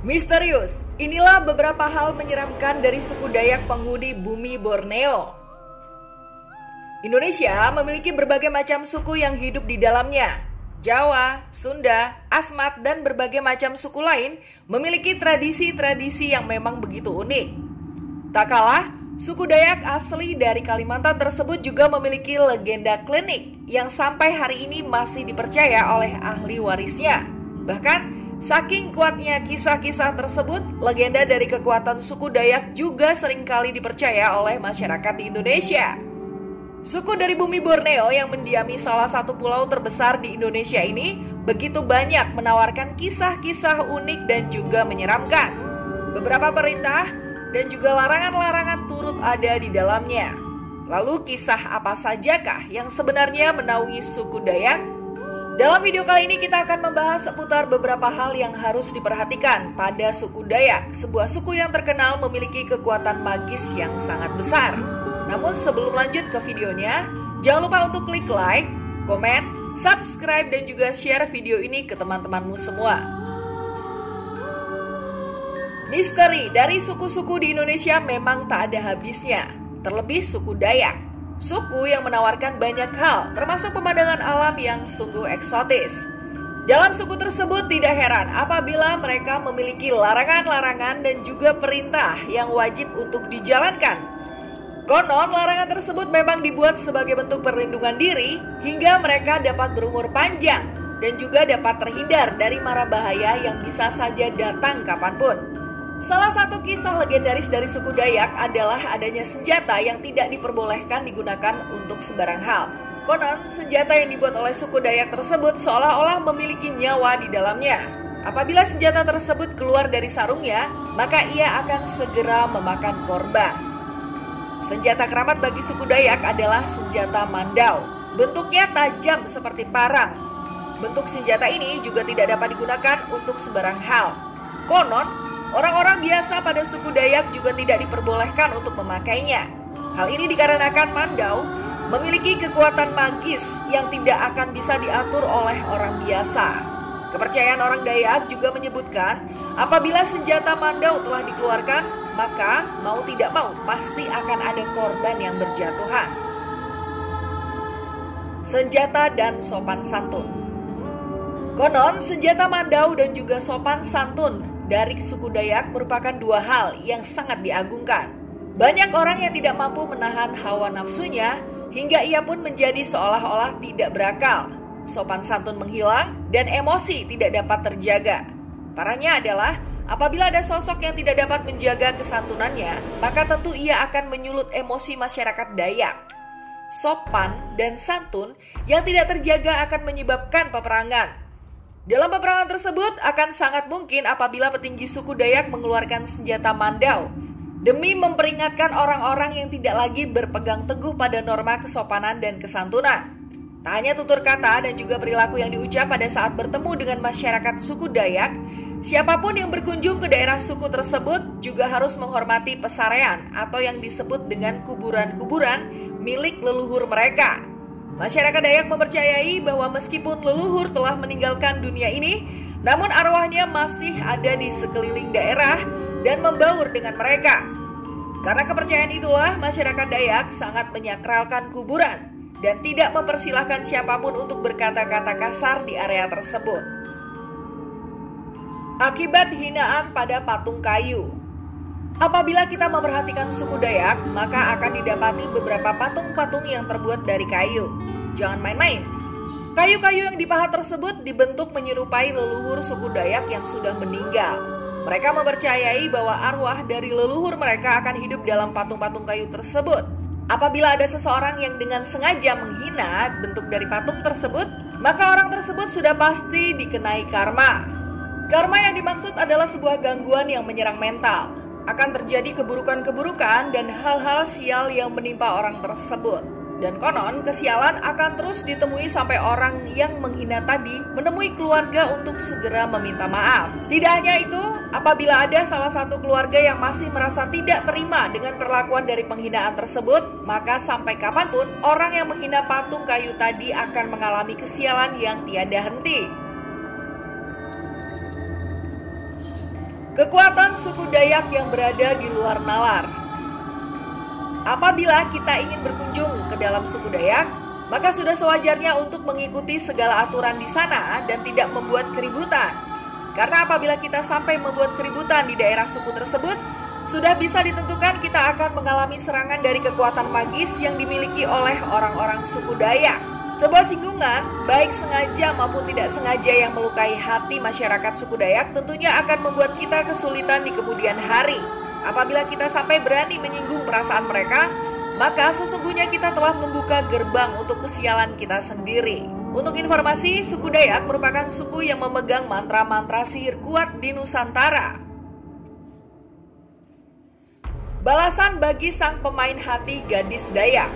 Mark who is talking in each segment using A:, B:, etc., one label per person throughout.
A: Misterius, inilah beberapa hal menyeramkan dari suku Dayak penghuni bumi Borneo. Indonesia memiliki berbagai macam suku yang hidup di dalamnya. Jawa, Sunda, Asmat, dan berbagai macam suku lain memiliki tradisi-tradisi yang memang begitu unik. Tak kalah, suku Dayak asli dari Kalimantan tersebut juga memiliki legenda klinik yang sampai hari ini masih dipercaya oleh ahli warisnya. Bahkan, saking kuatnya kisah-kisah tersebut, legenda dari kekuatan suku Dayak juga seringkali dipercaya oleh masyarakat di Indonesia. Suku dari bumi Borneo yang mendiami salah satu pulau terbesar di Indonesia ini begitu banyak menawarkan kisah-kisah unik dan juga menyeramkan. Beberapa perintah dan juga larangan-larangan turut ada di dalamnya. Lalu kisah apa sajakah yang sebenarnya menaungi suku Dayak? Dalam video kali ini kita akan membahas seputar beberapa hal yang harus diperhatikan pada suku Dayak, sebuah suku yang terkenal memiliki kekuatan magis yang sangat besar. Namun sebelum lanjut ke videonya, jangan lupa untuk klik like, komen, subscribe, dan juga share video ini ke teman-temanmu semua. Misteri dari suku-suku di Indonesia memang tak ada habisnya, terlebih suku Dayak. Suku yang menawarkan banyak hal, termasuk pemandangan alam yang sungguh eksotis. Dalam suku tersebut tidak heran apabila mereka memiliki larangan-larangan dan juga perintah yang wajib untuk dijalankan. Konon, larangan tersebut memang dibuat sebagai bentuk perlindungan diri hingga mereka dapat berumur panjang dan juga dapat terhindar dari mara bahaya yang bisa saja datang kapanpun. Salah satu kisah legendaris dari suku Dayak adalah adanya senjata yang tidak diperbolehkan digunakan untuk sembarang hal. Konon, senjata yang dibuat oleh suku Dayak tersebut seolah-olah memiliki nyawa di dalamnya. Apabila senjata tersebut keluar dari sarungnya, maka ia akan segera memakan korban. Senjata keramat bagi suku Dayak adalah senjata mandau. Bentuknya tajam seperti parang. Bentuk senjata ini juga tidak dapat digunakan untuk sembarang hal. Konon, orang-orang biasa pada suku Dayak juga tidak diperbolehkan untuk memakainya. Hal ini dikarenakan mandau memiliki kekuatan magis yang tidak akan bisa diatur oleh orang biasa. Kepercayaan orang Dayak juga menyebutkan apabila senjata mandau telah dikeluarkan, maka mau tidak mau pasti akan ada korban yang berjatuhan. Senjata dan sopan santun. Konon, senjata mandau dan juga sopan santun dari suku Dayak merupakan dua hal yang sangat diagungkan. Banyak orang yang tidak mampu menahan hawa nafsunya hingga ia pun menjadi seolah-olah tidak berakal. Sopan santun menghilang dan emosi tidak dapat terjaga. Parahnya adalah apabila ada sosok yang tidak dapat menjaga kesantunannya, maka tentu ia akan menyulut emosi masyarakat Dayak. Sopan dan santun yang tidak terjaga akan menyebabkan peperangan. Dalam peperangan tersebut akan sangat mungkin apabila petinggi suku Dayak mengeluarkan senjata mandau demi memperingatkan orang-orang yang tidak lagi berpegang teguh pada norma kesopanan dan kesantunan. Tak hanya tutur kata dan juga perilaku yang diucap pada saat bertemu dengan masyarakat suku Dayak, siapapun yang berkunjung ke daerah suku tersebut juga harus menghormati pesarean atau yang disebut dengan kuburan-kuburan milik leluhur mereka. Masyarakat Dayak mempercayai bahwa meskipun leluhur telah meninggalkan dunia ini, namun arwahnya masih ada di sekeliling daerah dan membaur dengan mereka. Karena kepercayaan itulah masyarakat Dayak sangat menyakralkan kuburan dan tidak mempersilahkan siapapun untuk berkata-kata kasar di area tersebut. Akibat hinaan pada patung kayu. Apabila kita memperhatikan suku Dayak, maka akan didapati beberapa patung-patung yang terbuat dari kayu. Jangan main-main. Kayu-kayu yang dipahat tersebut dibentuk menyerupai leluhur suku Dayak yang sudah meninggal. Mereka mempercayai bahwa arwah dari leluhur mereka akan hidup dalam patung-patung kayu tersebut. Apabila ada seseorang yang dengan sengaja menghina bentuk dari patung tersebut, maka orang tersebut sudah pasti dikenai karma. Karma yang dimaksud adalah sebuah gangguan yang menyerang mental. Akan terjadi keburukan-keburukan dan hal-hal sial yang menimpa orang tersebut. Dan konon, kesialan akan terus ditemui sampai orang yang menghina tadi menemui keluarga untuk segera meminta maaf. Tidak hanya itu, apabila ada salah satu keluarga yang masih merasa tidak terima dengan perlakuan dari penghinaan tersebut, maka sampai kapanpun orang yang menghina patung kayu tadi akan mengalami kesialan yang tiada henti. Kekuatan suku Dayak yang berada di luar nalar. Apabila kita ingin berkunjung ke dalam suku Dayak, maka sudah sewajarnya untuk mengikuti segala aturan di sana dan tidak membuat keributan. Karena apabila kita sampai membuat keributan di daerah suku tersebut, sudah bisa ditentukan kita akan mengalami serangan dari kekuatan magis yang dimiliki oleh orang-orang suku Dayak. Sebuah singgungan, baik sengaja maupun tidak sengaja yang melukai hati masyarakat suku Dayak tentunya akan membuat kita kesulitan di kemudian hari. Apabila kita sampai berani menyinggung perasaan mereka, maka sesungguhnya kita telah membuka gerbang untuk kesialan kita sendiri. Untuk informasi, suku Dayak merupakan suku yang memegang mantra-mantra sihir kuat di Nusantara. Balasan bagi sang pemain hati gadis Dayak.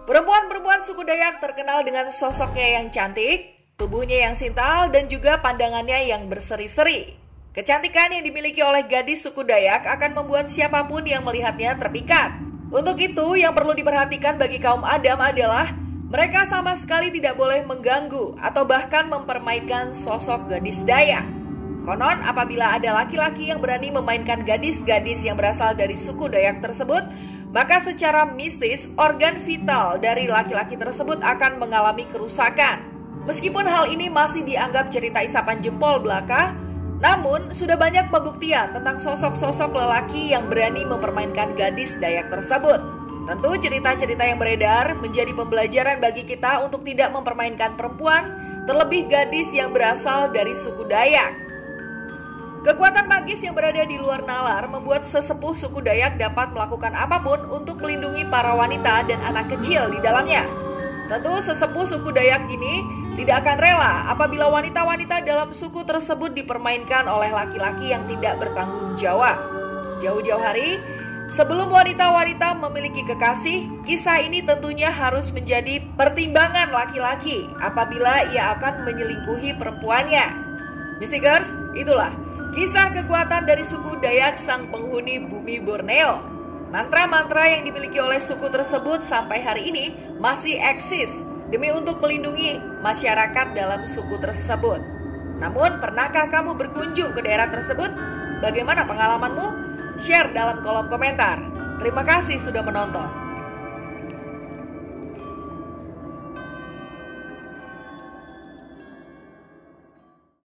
A: Perempuan-perempuan suku Dayak terkenal dengan sosoknya yang cantik, tubuhnya yang sintal, dan juga pandangannya yang berseri-seri. Kecantikan yang dimiliki oleh gadis suku Dayak akan membuat siapapun yang melihatnya terpikat. Untuk itu, yang perlu diperhatikan bagi kaum Adam adalah mereka sama sekali tidak boleh mengganggu atau bahkan mempermainkan sosok gadis Dayak. Konon, apabila ada laki-laki yang berani memainkan gadis-gadis yang berasal dari suku Dayak tersebut, maka secara mistis organ vital dari laki-laki tersebut akan mengalami kerusakan. Meskipun hal ini masih dianggap cerita isapan jempol belaka, namun sudah banyak pembuktian tentang sosok-sosok lelaki yang berani mempermainkan gadis Dayak tersebut. Tentu cerita-cerita yang beredar menjadi pembelajaran bagi kita untuk tidak mempermainkan perempuan, terlebih gadis yang berasal dari suku Dayak. Kekuatan magis yang berada di luar nalar membuat sesepuh suku Dayak dapat melakukan apapun untuk melindungi para wanita dan anak kecil di dalamnya. Tentu sesepuh suku Dayak ini tidak akan rela apabila wanita-wanita dalam suku tersebut dipermainkan oleh laki-laki yang tidak bertanggung jawab. Jauh-jauh hari, sebelum wanita-wanita memiliki kekasih, kisah ini tentunya harus menjadi pertimbangan laki-laki apabila ia akan menyelingkuhi perempuannya. Mystikers, itulah kisah kekuatan dari suku Dayak sang penghuni bumi Borneo. Mantra-mantra yang dimiliki oleh suku tersebut sampai hari ini masih eksis demi untuk melindungi masyarakat dalam suku tersebut. Namun, pernahkah kamu berkunjung ke daerah tersebut? Bagaimana pengalamanmu? Share dalam kolom komentar. Terima kasih sudah menonton.